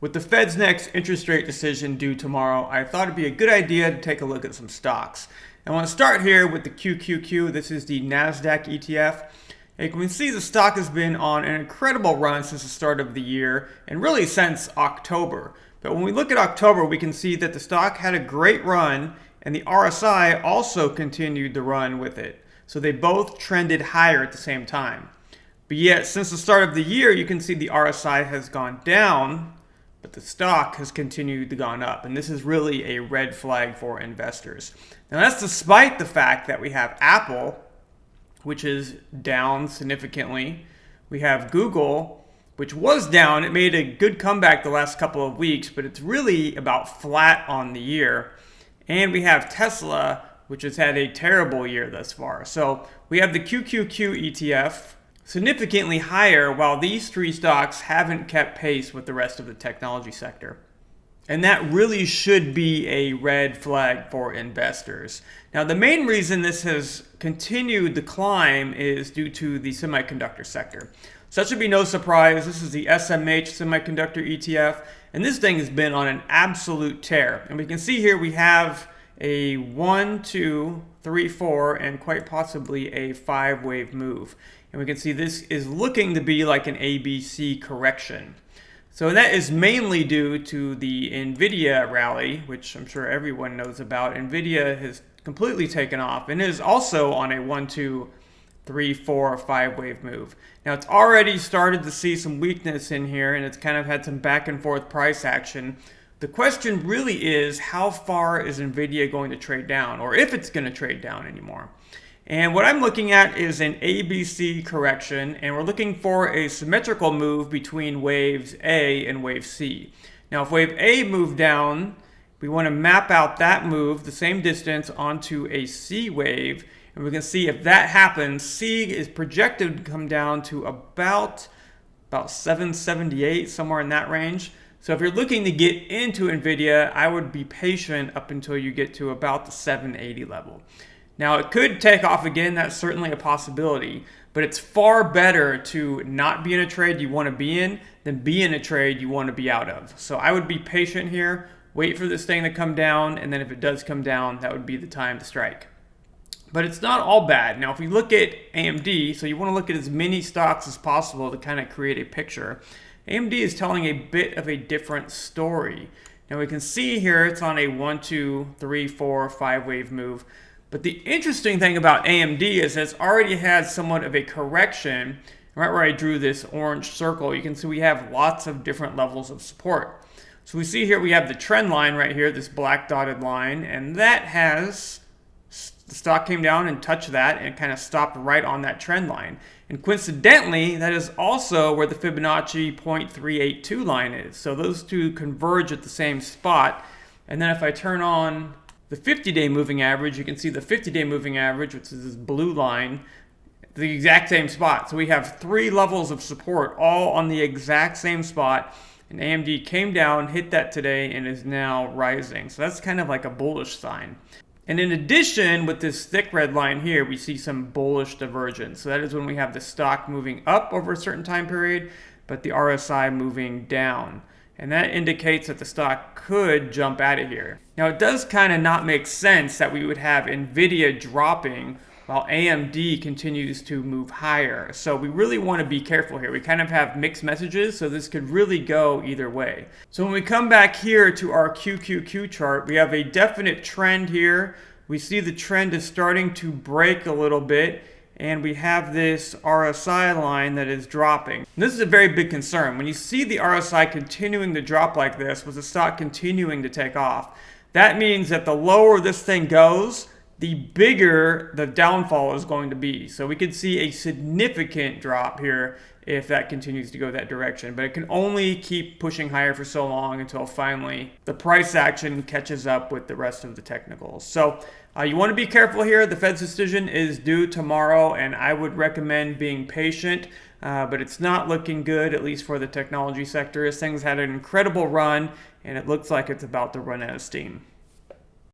With the Fed's next interest rate decision due tomorrow, I thought it'd be a good idea to take a look at some stocks. I want to start here with the QQQ. This is the NASDAQ ETF. And you can see the stock has been on an incredible run since the start of the year, and really since October. But when we look at October, we can see that the stock had a great run, and the RSI also continued the run with it. So they both trended higher at the same time. But yet, since the start of the year, you can see the RSI has gone down, but the stock has continued to gone up. And this is really a red flag for investors. Now that's despite the fact that we have Apple, which is down significantly. We have Google, which was down. It made a good comeback the last couple of weeks, but it's really about flat on the year. And we have Tesla, which has had a terrible year thus far. So we have the QQQ ETF significantly higher, while these three stocks haven't kept pace with the rest of the technology sector. And that really should be a red flag for investors. Now, the main reason this has continued to climb is due to the semiconductor sector. So that should be no surprise. This is the SMH semiconductor ETF, and this thing has been on an absolute tear. And we can see here we have a 1, 2, 3, 4, and quite possibly a 5-wave move. And we can see this is looking to be like an ABC correction. So that is mainly due to the NVDA rally, which I'm sure everyone knows about. NVDA has completely taken off and is also on a 1, 2, 3, 4, 5-wave move. Now it's already started to see some weakness in here, and it's kind of had some back and forth price action. The question really is, how far is NVIDIA going to trade down, or if it's going to trade down anymore? And what I'm looking at is an ABC correction, and we're looking for a symmetrical move between waves A and wave C. Now, if wave A moved down, we want to map out that move, the same distance, onto a C wave, and we can see if that happens, C is projected to come down to about 778, somewhere in that range. So if you're looking to get into NVIDIA, I would be patient up until you get to about the 780 level. Now, it could take off again. That's certainly a possibility, but it's far better to not be in a trade you want to be in than be in a trade you want to be out of. So I would be patient here, wait for this thing to come down, and then if it does come down, that would be the time to strike. But it's not all bad. Now, if we look at AMD, so you want to look at as many stocks as possible to kind of create a picture. AMD is telling a bit of a different story. Now, we can see here it's on a 1, 2, 3, 4, 5-wave move. But the interesting thing about AMD is that it's already had somewhat of a correction. Right where I drew this orange circle, you can see we have lots of different levels of support. So we see here we have the trend line right here, this black dotted line, and that has, the stock came down and touched that and kind of stopped right on that trend line. And coincidentally, that is also where the Fibonacci 0.382 line is. So those two converge at the same spot. And then if I turn on the 50-day moving average, you can see the 50-day moving average, which is this blue line, the exact same spot. So we have three levels of support all on the exact same spot. And AMD came down, hit that today, and is now rising. So that's kind of like a bullish sign. And in addition, with this thick red line here, we see some bullish divergence. So that is when we have the stock moving up over a certain time period, but the RSI moving down. And that indicates that the stock could jump out of here. Now, it does kind of not make sense that we would have NVIDIA dropping while AMD continues to move higher. So we really want to be careful here. We kind of have mixed messages, so this could really go either way. So when we come back here to our QQQ chart, we have a definite trend here. We see the trend is starting to break a little bit, and we have this RSI line that is dropping. And this is a very big concern. When you see the RSI continuing to drop like this, with the stock continuing to take off, that means that the lower this thing goes, the bigger the downfall is going to be. So we could see a significant drop here if that continues to go that direction. But it can only keep pushing higher for so long until finally the price action catches up with the rest of the technicals. So you want to be careful here. The Fed's decision is due tomorrow, and I would recommend being patient. But it's not looking good, at least for the technology sector. This thing's had an incredible run, and it looks like it's about to run out of steam.